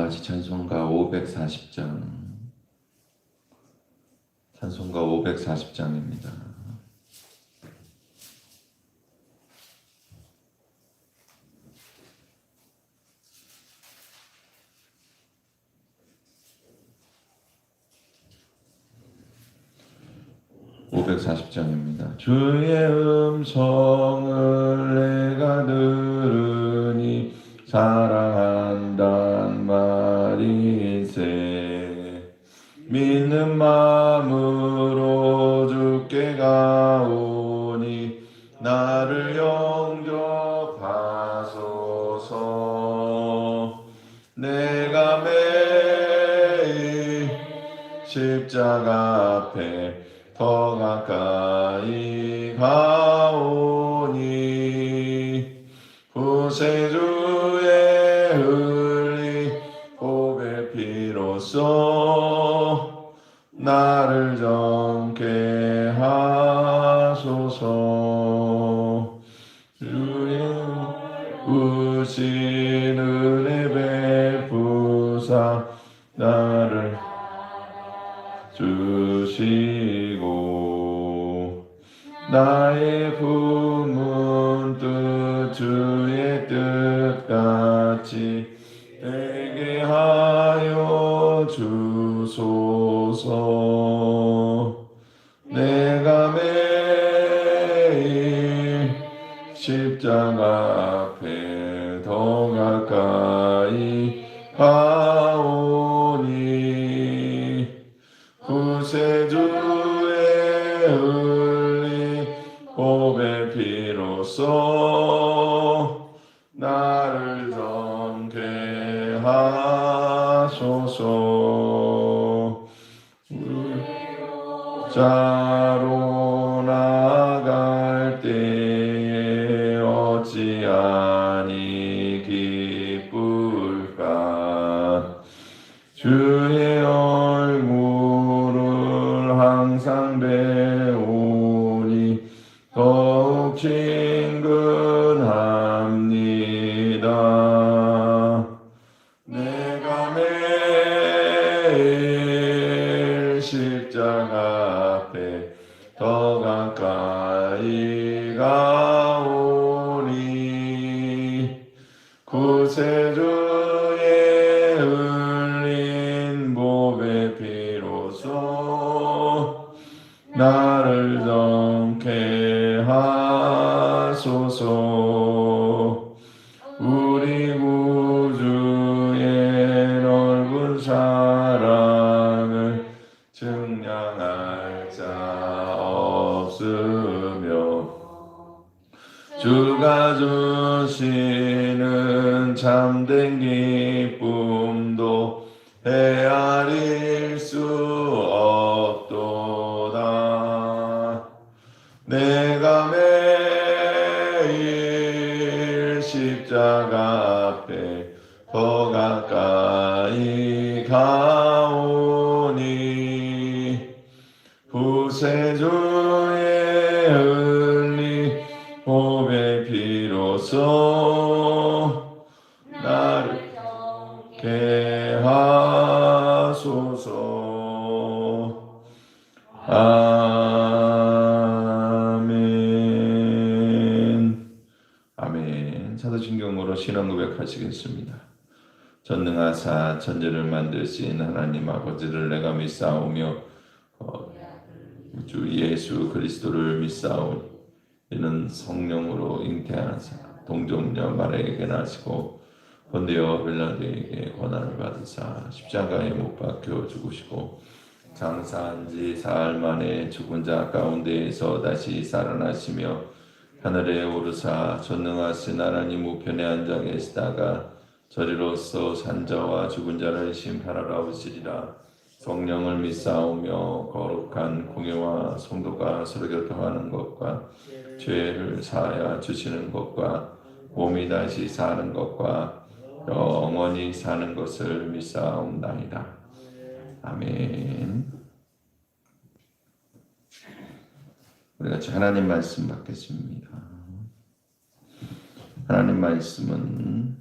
같이 찬송가 540장, 찬송가 540장입니다. 주의 음성을 내가 들으니 사랑한단 말이세. 믿는 마음으로 주께 가오니 나를 영접하소서. 내가 매일 십자가 앞에 더 가까이 가오니 구세주의 흘린 보배 피로써 나를 정케 하소서. 주의 우신 은혜 베푸사 나를 주시고 나의 품은 뜻 주의 뜻같이 되게 하여 주소서. 내가 매일 십자가 앞에 더 가까이 가오니 구세주의 흘린 보배 피로써 나를 정케 하소서. 자로 나갈 때에 어찌하니 기쁠까. 주의 얼굴을 항상 배우니 더욱 친근합니다. 내가 매일 십자가 앞에 더 가까이 가오니 구세주의 흘린 보배 피로써 나를 정케 하소서. 우리 구주의 넓은 사랑을 증량할 자 없으며 주가 주시는 참된 기쁨도 헤아릴 수 없도다. 내가 매일 십자가 앞에 더 가까이 가오니 구세주의 흘린 보배 피로써 나를 정케 하소서. 아멘. 아멘. 사도신경으로 신앙 고백하시겠습니다. 전능하사 천지를 만드신 하나님 아버지를 내가 믿사오며 주 예수 그리스도를 믿사오니 이는 성령으로 잉태하사 동정녀 마리아에게 나시고 본디오 빌라도에게 고난을 받으사 십자가에 못 박혀 죽으시고 장사한 지 사흘 만에 죽은 자 가운데에서 다시 살아나시며 하늘에 오르사 전능하신 하나님 우편에 앉아 계시다가 저리로서 산자와 죽은 자를 심판하러 오시리라. 성령을 믿사오며 거룩한 공예와 성도가 서로 교통하는 것과 죄를 사하여 주시는 것과 몸이 다시 사는 것과 영원히 사는 것을 믿사옵나이다. 아멘. 우리 같이 하나님 말씀 받겠습니다. 하나님 말씀은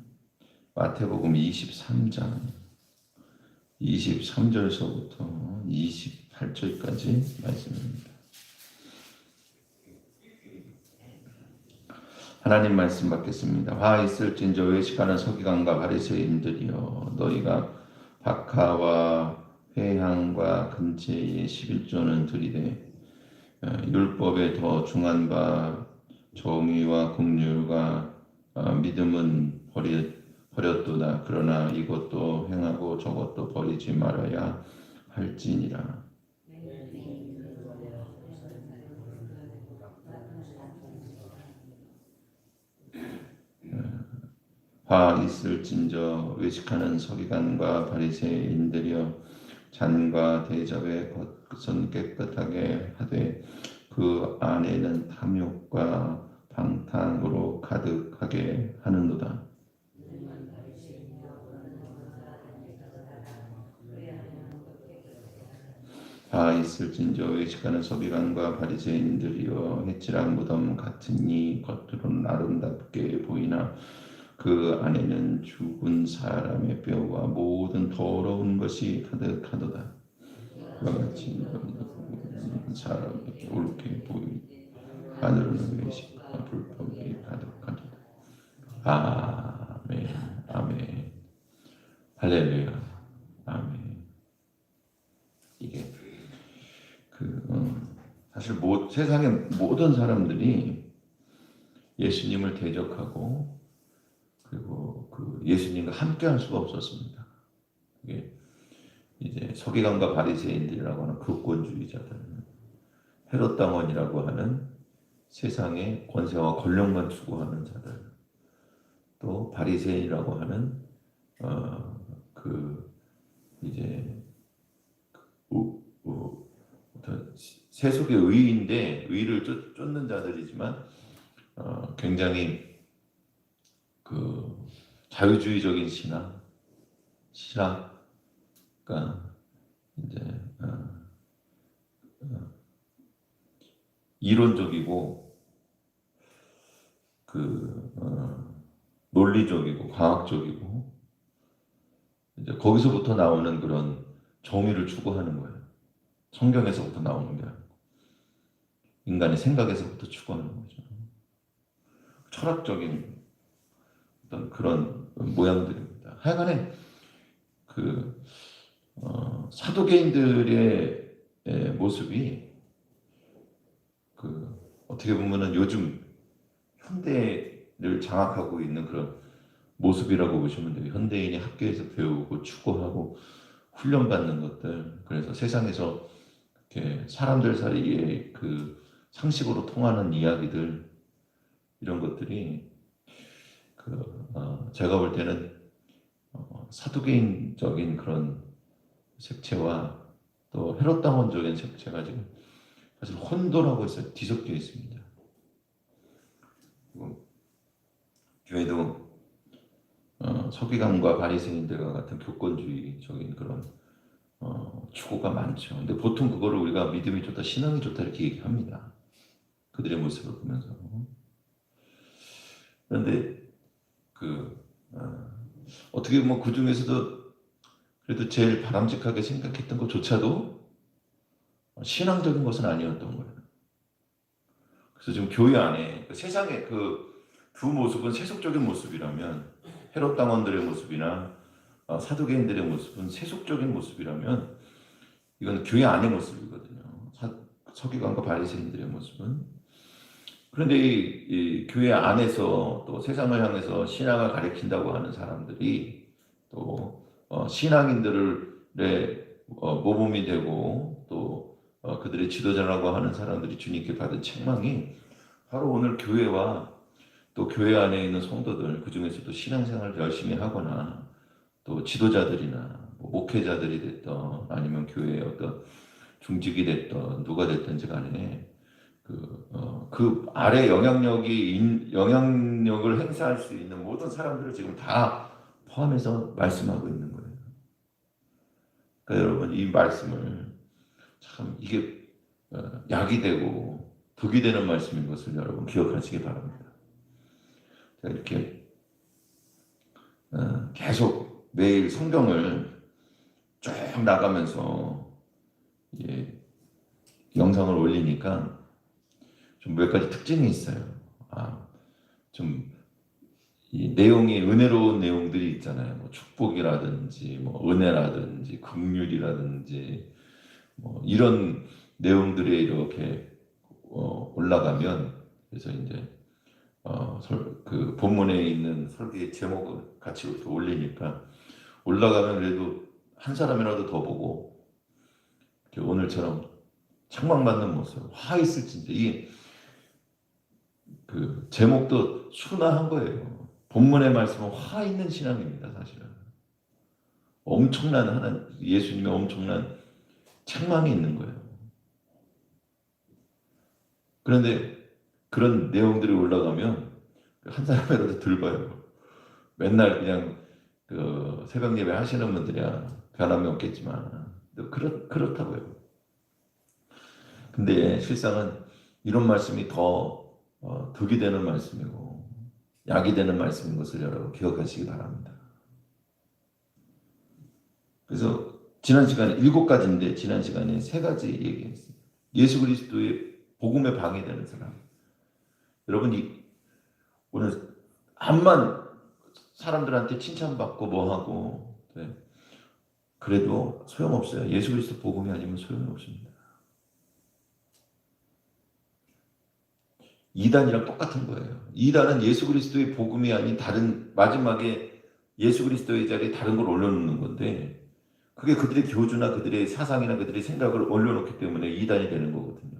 마태복음 23장 23절서부터 28절까지 말씀입니다. 하나님 말씀 받겠습니다. 화 있을진저 외식하는 서기관과 바리새인들이여, 너희가 박하와 회향과 근체의 11조는 들이되 율법에 더 중한 바 정의와 긍휼과 믿음은 버렸도다. 그러나 이것도 행하고 저것도 버리지 말아야 할지니라. 화 있을진저 외식하는 서기관과 바리새인들이여, 잔과 대접의 것은 깨끗하게 하되 그 안에는 탐욕과 방탕으로 가득하게 하는도다. 화 있을진저 외식하는 서기관과 바리새인들이여, 해칠한 무덤 같으니 겉으로는 아름답게 보이나 그 안에는 죽은 사람의 뼈와 모든 더러운 것이 가득하도다. 그와 같이 사람에게 옳게 보이니 하늘은 외식과 불법이 가득하도다. 아멘. 아멘. 할렐루야. 아멘. 이게 사실 세상의 모든 사람들이 예수님을 대적하고 그리고 예수님과 함께할 수가 없었습니다. 이게 이제 서기관과 바리새인들이라고 하는 극권주의자들, 헤롯 당원이라고 하는 세상의 권세와 권력만 추구하는 자들, 또 바리새인이라고 하는 이제 세속의 의인데 의를 쫓는 자들이지만 굉장히 자유주의적인 신학가 이제 이론적이고 논리적이고 과학적이고 이제 거기서부터 나오는 그런 정의를 추구하는 거예요. 성경에서부터 나오는 게 아니고 인간의 생각에서부터 추구하는 거죠. 철학적인 어떤 그런 모양들입니다. 하여간에 사도계인들의 모습이 어떻게 보면은 요즘 현대를 장악하고 있는 그런 모습이라고 보시면 돼요. 현대인이 학교에서 배우고 추구하고 훈련받는 것들, 그래서 세상에서 이렇게 사람들 사이에 상식으로 통하는 이야기들, 이런 것들이 제가 볼 때는 사두개인적인 그런 색채와 또 헤롯 당원적인 색채가 지금 사실 혼돈하고 있어요. 뒤섞여 있습니다. 교회도 서기관과 바리새인들과 같은 교권주의적인 그런 추구가 많죠. 근데 보통 그거를 우리가 믿음이 좋다, 신앙이 좋다 이렇게 얘기합니다. 그들의 모습을 보면서. 그런데 어떻게 보면 그 중에서도 그래도 제일 바람직하게 생각했던 것조차도 신앙적인 것은 아니었던 거예요. 그래서 지금 교회 안에 세상의 두 모습은 세속적인 모습이라면, 헤롯 당원들의 모습이나 사두개인들의 모습은 세속적인 모습이라면, 이건 교회 안의 모습이거든요. 서기관과 바리새인들의 모습은. 그런데 이 교회 안에서 또 세상을 향해서 신앙을 가리킨다고 하는 사람들이 또 신앙인들의 모범이 되고 또 그들의 지도자라고 하는 사람들이 주님께 받은 책망이 바로 오늘 교회와 또 교회 안에 있는 성도들, 그 중에서도 신앙생활을 열심히 하거나 또 지도자들이나 목회자들이 됐던 아니면 교회의 어떤 중직이 됐던 누가 됐든지 간에 그 아래 영향력을 행사할 수 있는 모든 사람들을 지금 다 포함해서 말씀하고 있는 거예요. 그러니까 여러분, 이 말씀을 참 이게 약이 되고 덕이 되는 말씀인 것을 여러분 기억하시기 바랍니다. 자, 이렇게 계속 매일 성경을 쭉 나가면서 예, 영상을 올리니까 좀 몇 가지 특징이 있어요. 좀 이 내용이 은혜로운 내용들이 있잖아요. 뭐 축복이라든지, 뭐 은혜라든지, 긍휼이라든지, 뭐 이런 내용들이 이렇게 올라가면 그래서 이제 그 본문에 있는 설교의 제목을 같이 이렇게 올리니까 올라가면 그래도 한 사람이라도 더 보고 이렇게 오늘처럼 책망받는 모습, 화 있을진데 이게 그 제목도 순화한 거예요. 본문의 말씀은 화 있는 신앙입니다, 사실은. 엄청난 예수님의 엄청난 책망이 있는 거예요. 그런데 그런 내용들이 올라가면 한 사람이라도 덜 봐요. 맨날 그냥 그 새벽 예배 하시는 분들이야 변함이 없겠지만 그렇다고요. 근데 실상은 이런 말씀이 더 득이 되는 말씀이고 약이 되는 말씀인 것을 여러분 기억하시기 바랍니다. 그래서 지난 시간에 7가지인데 지난 시간에 3가지 얘기했습니다. 예수 그리스도의 복음에 방해되는 사람. 여러분 오늘 암만 사람들한테 칭찬받고 뭐하고 네. 그래도 소용없어요. 예수 그리스도 복음이 아니면 소용이 없습니다. 이단이랑 똑같은 거예요. 이단은 예수 그리스도의 복음이 아닌 다른 마지막에 예수 그리스도의 자리에 다른 걸 올려놓는 건데 그게 그들의 교주나 그들의 사상이나 그들의 생각을 올려놓기 때문에 이단이 되는 거거든요.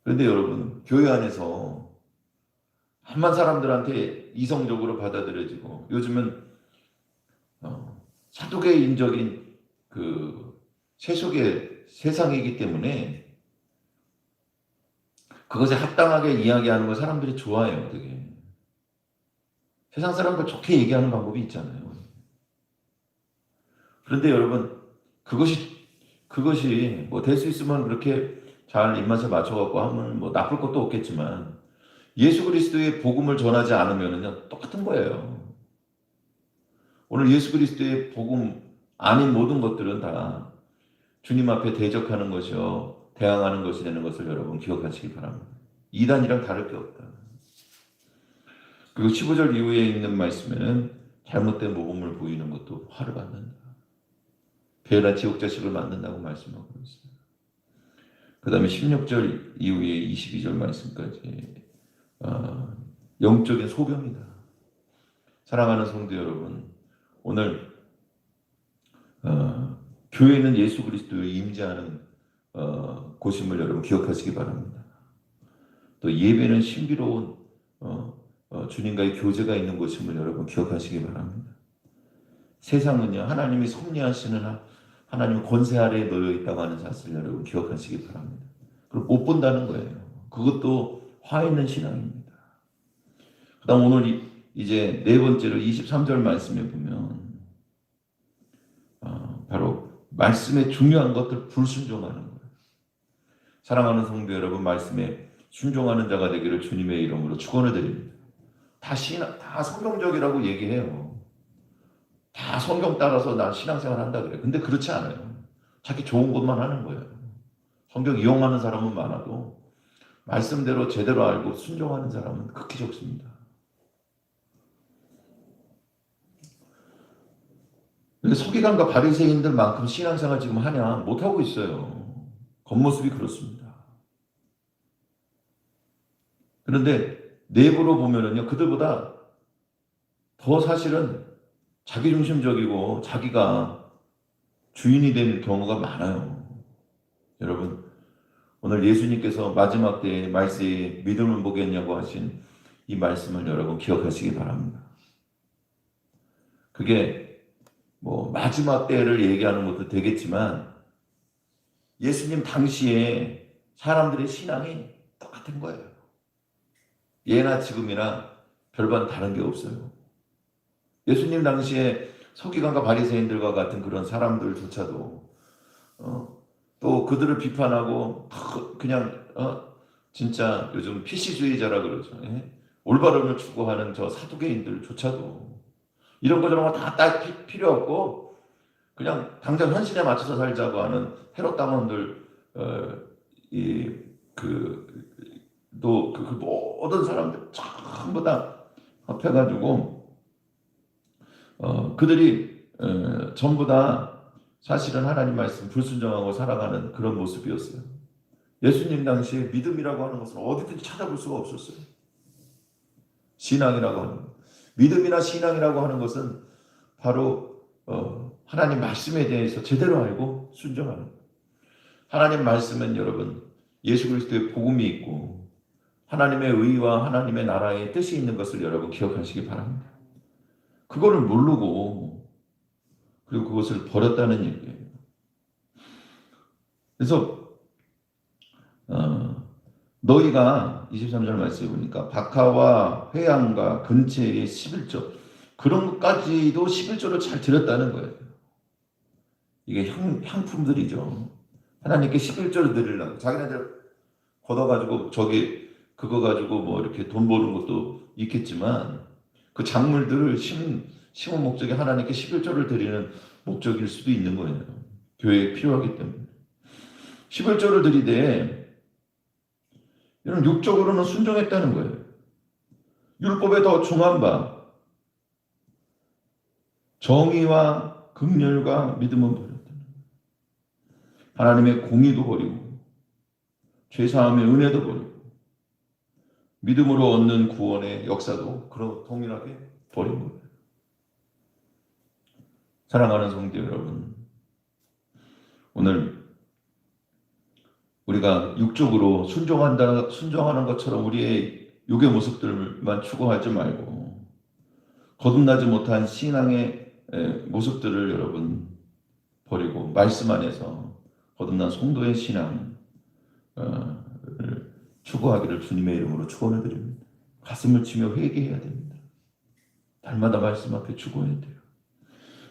그런데 여러분 교회 안에서 한만 사람들한테 이성적으로 받아들여지고 요즘은 사두개인적인 그 세속의 세상이기 때문에 그것에 합당하게 이야기하는 걸 사람들이 좋아해요, 되게. 세상 사람들 좋게 얘기하는 방법이 있잖아요. 그런데 여러분, 그것이 뭐 될 수 있으면 그렇게 잘 입맛에 맞춰갖고 하면 뭐 나쁠 것도 없겠지만 예수 그리스도의 복음을 전하지 않으면요 똑같은 거예요. 오늘 예수 그리스도의 복음 아닌 모든 것들은 다 주님 앞에 대적하는 것이요 대항하는 것이 되는 것을 여러분 기억하시기 바랍니다. 이단이랑 다를 게 없다. 그리고 15절 이후에 있는 말씀에는 잘못된 모범을 보이는 것도 화를 받는다. 배나 지옥 자식을 만든다고 말씀하고 있어요. 그 다음에 16절 이후에 22절 말씀까지 영적인 소병이다. 사랑하는 성도 여러분, 오늘 교회는 예수 그리스도의 임재하는 곳임을 여러분 기억하시기 바랍니다. 또 예배는 신비로운 주님과의 교제가 있는 곳임을 여러분 기억하시기 바랍니다. 세상은요 하나님이 섭리하시는 하나님 권세 아래에 놓여 있다고 하는 사실을 여러분 기억하시기 바랍니다. 그걸 못 본다는 거예요. 그것도 화 있는 신앙입니다. 그 다음 오늘 이제 4번째로 23절 말씀에 보면 바로 말씀의 중요한 것들 불순종하는 거예요. 사랑하는 성도 여러분, 말씀에 순종하는 자가 되기를 주님의 이름으로 축원을 드립니다. 다 성경적이라고 얘기해요. 다 성경 따라서 난 신앙생활 한다 그래. 근데 그렇지 않아요. 자기 좋은 것만 하는 거예요. 성경 이용하는 사람은 많아도 말씀대로 제대로 알고 순종하는 사람은 극히 적습니다. 근데 서기관과 바리새인들만큼 신앙생활 지금 하냐? 못하고 있어요. 겉모습이 그렇습니다. 그런데 내부로 보면은요, 그들보다 더 사실은 자기중심적이고 자기가 주인이 된 경우가 많아요. 여러분, 오늘 예수님께서 마지막 때에 말세에 믿음을 보겠냐고 하신 이 말씀을 여러분 기억하시기 바랍니다. 그게 뭐 마지막 때를 얘기하는 것도 되겠지만 예수님 당시에 사람들의 신앙이 똑같은 거예요. 예나 지금이나 별반 다른 게 없어요. 예수님 당시에 서기관과 바리새인들과 같은 그런 사람들조차도 또 그들을 비판하고 그냥 진짜 요즘 PC주의자라 그러죠. 예? 올바름을 추구하는 저 사두개인들조차도 이런 거 저런 거 다 딱 필요 없고 그냥 당장 현실에 맞춰서 살자고 하는 헤롯 당원들 그 모든 사람들 전부 다 합해가지고 그들이 전부 다 사실은 하나님 말씀 불순종하고 살아가는 그런 모습이었어요. 예수님 당시에 믿음이라고 하는 것은 어디든지 찾아볼 수가 없었어요. 신앙이라고 하는 것. 믿음이나 신앙이라고 하는 것은 바로 하나님 말씀에 대해서 제대로 알고 순종하는 것. 하나님 말씀은 여러분 예수 그리스도의 복음이 있고 하나님의 의와 하나님의 나라의 뜻이 있는 것을 여러분 기억하시기 바랍니다. 그거를 모르고 그리고 그것을 버렸다는 얘기예요. 그래서 너희가 23절 말씀해 보니까 박하와 회양과 근처의 11조 그런 것까지도 11조를 잘 드렸다는 거예요. 이게 향품들이죠. 하나님께 11조를 드리려고 자기네들 걷어가지고 그거 가지고 뭐 이렇게 돈 버는 것도 있겠지만 그 작물들을 심은 목적이 하나님께 11조를 드리는 목적일 수도 있는 거예요. 교회에 필요하기 때문에 11조를 드리되 이런 육적으로는 순종했다는 거예요. 율법에 더 중한 바 정의와 긍휼과 믿음은 버렸다. 하나님의 공의도 버리고 죄사함의 은혜도 버리고 믿음으로 얻는 구원의 역사도 그런 동일하게 버린 거예요. 사랑하는 성도 여러분, 오늘 우리가 육적으로 순종하는 것처럼 우리의 육의 모습들만 추구하지 말고 거듭나지 못한 신앙의 모습들을 여러분 버리고 말씀 안에서 거듭난 성도의 신앙을 추구하기를 주님의 이름으로 축원해 드립니다. 가슴을 치며 회개해야 됩니다. 날마다 말씀 앞에 추구해야 돼요.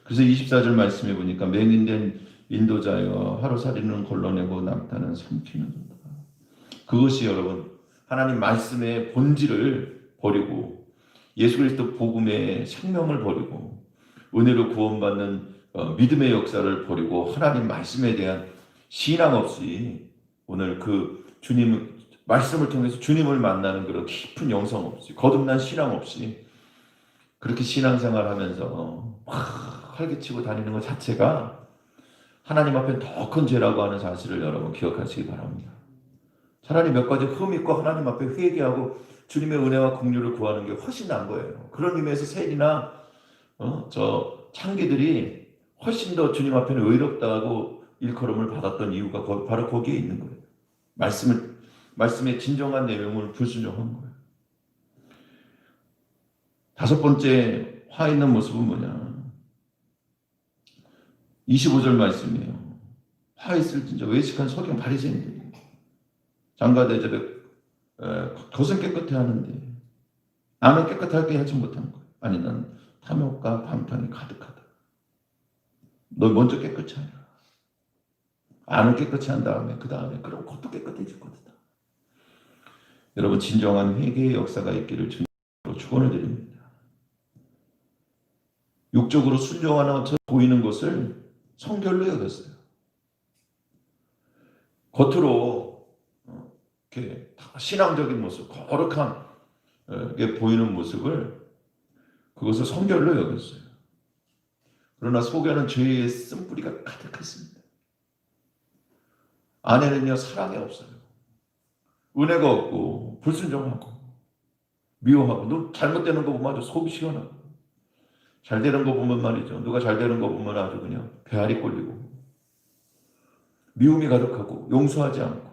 그래서 24절 말씀해 보니까 맹인된 인도자여 하루살이는 걸러내고 낙타는 삼키는 도다. 그것이 여러분 하나님 말씀의 본질을 버리고 예수 그리스도 복음의 생명을 버리고 은혜로 구원받는 믿음의 역사를 버리고 하나님 말씀에 대한 신앙 없이 오늘 그 주님 말씀을 통해서 주님을 만나는 그런 깊은 영성 없이 거듭난 신앙 없이 그렇게 신앙생활하면서 막 활개치고 다니는 것 자체가 하나님 앞에 더 큰 죄라고 하는 사실을 여러분 기억하시기 바랍니다. 차라리 몇 가지 흠 있고 하나님 앞에 회개하고 주님의 은혜와 긍휼을 구하는 게 훨씬 나은 거예요. 그런 의미에서 셀이나 저 창기들이 훨씬 더 주님 앞에는 의롭다고 일컬음을 받았던 이유가 바로 거기에 있는 거예요. 말씀의 진정한 내용을 불순종한 거예요. 다섯 번째 화 있는 모습은 뭐냐? 25절 말씀이에요. 화 있을진저 외식한 소경 바리새인들이 장가 대접에 겉은 깨끗해 하는데 안은 깨끗하게 하지 못한 거예요. 아니 난 탐욕과 방탕이 가득하다. 너 먼저 깨끗이 하라. 안을 깨끗이 한 다음에 그 다음에 그럼 겉도 깨끗해질 것이다. 여러분 진정한 회개의 역사가 있기를 주님으로 축원을 드립니다. 육적으로 순종하는 것처럼 보이는 것을 성결로 여겼어요. 겉으로 이렇게 신앙적인 모습, 거룩한 보이는 모습을 그것을 성결로 여겼어요. 그러나 속에는 죄의 쓴뿌리가 가득했습니다. 안에는요 사랑이 없어요. 은혜가 없고 불순종하고 미워하고 너 잘못되는 거 보면 아주 속이 시원하고 잘 되는 거 보면 말이죠. 누가 잘 되는 거 보면 아주 그냥 배알이 꼴리고 미움이 가득하고 용서하지 않고.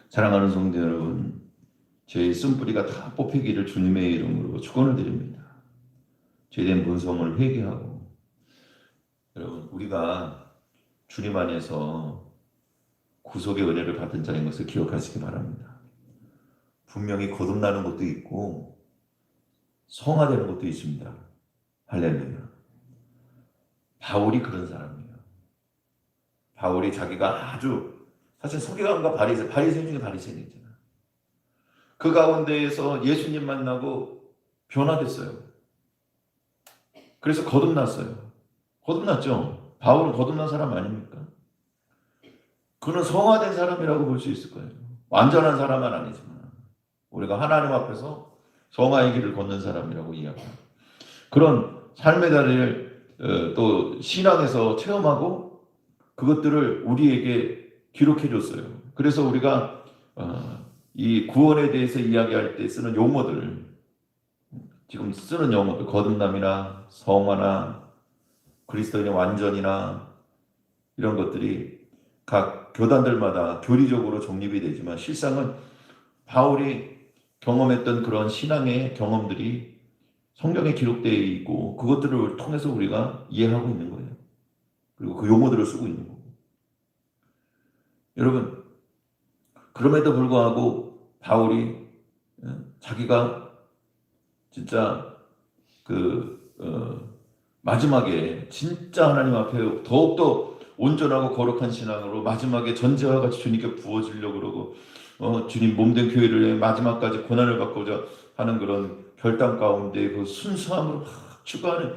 사랑하는 성도 여러분, 죄의 쓴뿌리가 다 뽑히기를 주님의 이름으로 축원을 드립니다. 죄된 본성을 회개하고 여러분 우리가 주님 안에서 구속의 은혜를 받은 자인 것을 기억하시기 바랍니다. 분명히 거듭나는 것도 있고 성화되는 것도 있습니다. 할렐루야. 바울이 그런 사람이에요. 바울이 자기가 아주 사실 서기관과 바리새인 중에 바리새인이잖아. 그 가운데에서 예수님 만나고 변화됐어요. 그래서 거듭났어요. 거듭났죠. 바울은 거듭난 사람 아닙니까? 그는 성화된 사람이라고 볼 수 있을 거예요. 완전한 사람은 아니지만 우리가 하나님 앞에서 성화의 길을 걷는 사람이라고 이야기합니다. 그런 삶의 다리를 또 신앙에서 체험하고 그것들을 우리에게 기록해 줬어요. 그래서 우리가 이 구원에 대해서 이야기할 때 쓰는 용어들, 지금 쓰는 용어들, 거듭남이나 성화나 그리스도인의 완전이나 이런 것들이 각 교단들마다 교리적으로 정립이 되지만 실상은 바울이 경험했던 그런 신앙의 경험들이 성경에 기록되어 있고 그것들을 통해서 우리가 이해하고 있는 거예요. 그리고 그 용어들을 쓰고 있는 거고. 여러분, 그럼에도 불구하고 바울이 자기가 진짜 마지막에 진짜 하나님 앞에 더욱더 온전하고 거룩한 신앙으로 마지막에 전제와 같이 주님께 부어주려고 그러고 주님 몸된 교회를 마지막까지 고난을 받고자 하는 그런 결단 가운데 그 순수함으로 막 추구하는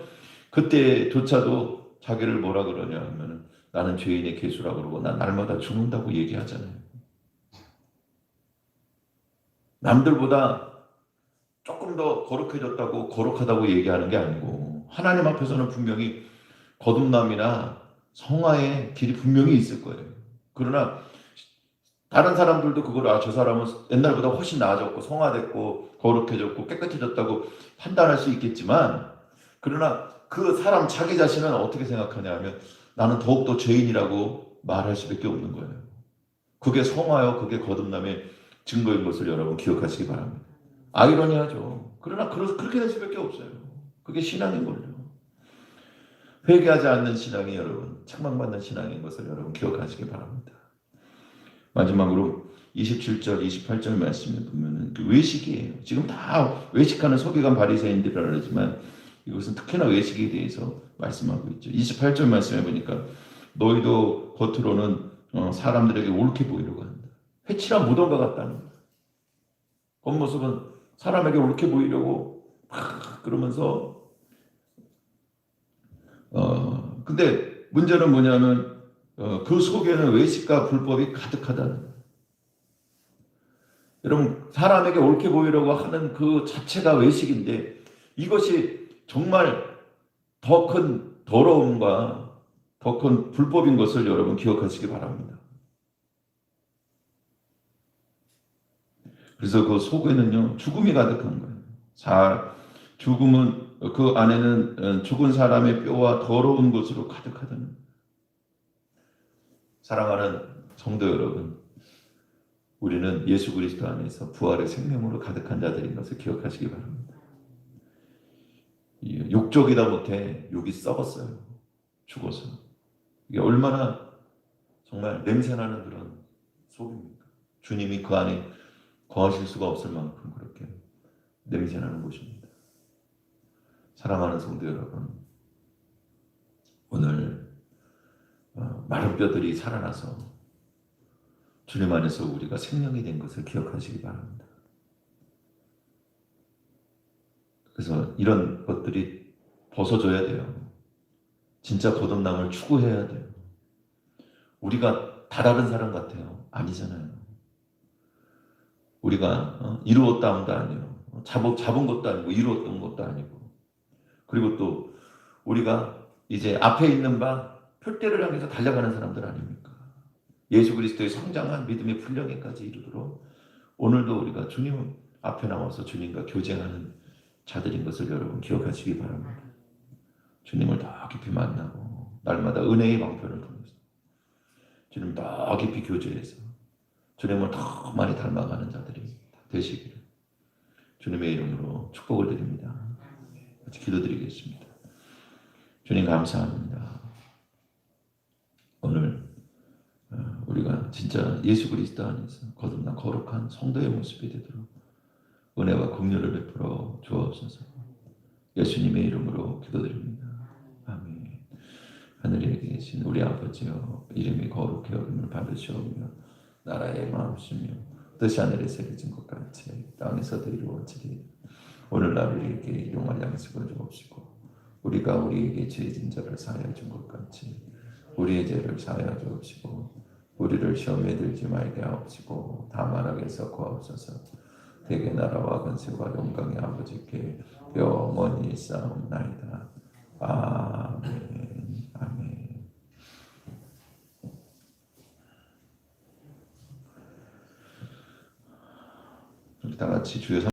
그때조차도 자기를 뭐라 그러냐 하면 나는 죄인의 개수라고 그러고 난 날마다 죽는다고 얘기하잖아요. 남들보다 조금 더 거룩해졌다고 거룩하다고 얘기하는 게 아니고 하나님 앞에서는 분명히 거듭남이나 성화의 길이 분명히 있을 거예요. 그러나 다른 사람들도 그걸 저 사람은 옛날보다 훨씬 나아졌고 성화됐고 거룩해졌고 깨끗해졌다고 판단할 수 있겠지만 그러나 그 사람 자기 자신은 어떻게 생각하냐 하면 나는 더욱더 죄인이라고 말할 수밖에 없는 거예요. 그게 성화요 그게 거듭남의 증거인 것을 여러분 기억하시기 바랍니다. 아이러니하죠. 그러나 그렇게 될 수밖에 없어요. 그게 신앙인 걸요. 회개하지 않는 신앙이 여러분 책망받는 신앙인 것을 여러분 기억하시기 바랍니다. 마지막으로 27절, 28절 말씀에 보면은 그 외식이에요. 지금 다 외식하는 서기관 바리새인들이라 그러지만 이것은 특히나 외식에 대해서 말씀하고 있죠. 28절 말씀해 보니까 너희도 겉으로는 사람들에게 옳게 보이려고 한다. 회칠한 무덤과 같다는 거예요. 겉모습은 사람에게 옳게 보이려고 막 그러면서 근데 문제는 뭐냐면 그 속에는 외식과 불법이 가득하다는 거예요. 여러분 사람에게 옳게 보이려고 하는 그 자체가 외식인데 이것이 정말 더 큰 더러움과 더 큰 불법인 것을 여러분 기억하시기 바랍니다. 그래서 그 속에는요 죽음이 가득한 거예요. 죽음은 그 안에는 죽은 사람의 뼈와 더러운 것으로 가득하다는 거예요. 사랑하는 성도 여러분, 우리는 예수 그리스도 안에서 부활의 생명으로 가득한 자들인 것을 기억하시기 바랍니다. 육족이다 못해 육이 썩었어요. 죽어서. 이게 얼마나 정말 냄새나는 그런 속입니까? 주님이 그 안에 거하실 수가 없을 만큼 그렇게 냄새나는 곳입니다. 사랑하는 성도 여러분, 오늘 마른 뼈들이 살아나서 주님 안에서 우리가 생명이 된 것을 기억하시기 바랍니다. 그래서 이런 것들이 벗어져야 돼요. 진짜 거듭남을 추구해야 돼요. 우리가 다 다른 사람 같아요. 아니잖아요. 우리가 이루었다함도 아니에요. 잡은 것도 아니고 이루었던 것도 아니고 그리고 또 우리가 이제 앞에 있는 바 표대를 향해서 달려가는 사람들 아닙니까? 예수 그리스도의 성장한 믿음의 분량에까지 이르도록 오늘도 우리가 주님 앞에 나와서 주님과 교제하는 자들인 것을 여러분 기억하시기 바랍니다. 주님을 더 깊이 만나고 날마다 은혜의 방편을 통해서 주님 더 깊이 교제해서 주님을 더 많이 닮아가는 자들이 되시기를 주님의 이름으로 축복을 드립니다. 같이 기도드리겠습니다. 주님 감사합니다. 오늘 우리가 진짜 예수 그리스도 안에서 거듭난 거룩한 성도의 모습이 되도록 은혜와 긍휼을 베풀어 주옵소서. 예수님의 이름으로 기도드립니다. 아멘. 하늘에 계신 우리 아버지여 이름이 거룩히 여김을 받으시오며 나라의 마음이시며 뜻이 하늘에 새겨진 것 같이 땅에서도 이루어지리. 오늘날 우리에게 용할 양식을 주옵시고 우리가 우리에게 죄진 자를 사하여 준 것 같이 우리의 죄를 사하여 주옵시고 우리를 시험에 들지 말게 하옵시고 다만 악에서 구하옵소서. 대개 나라와 권세와 영광의 아버지께 영원히 싸움나이다. 아멘. 아멘. 우리 다 같이 주여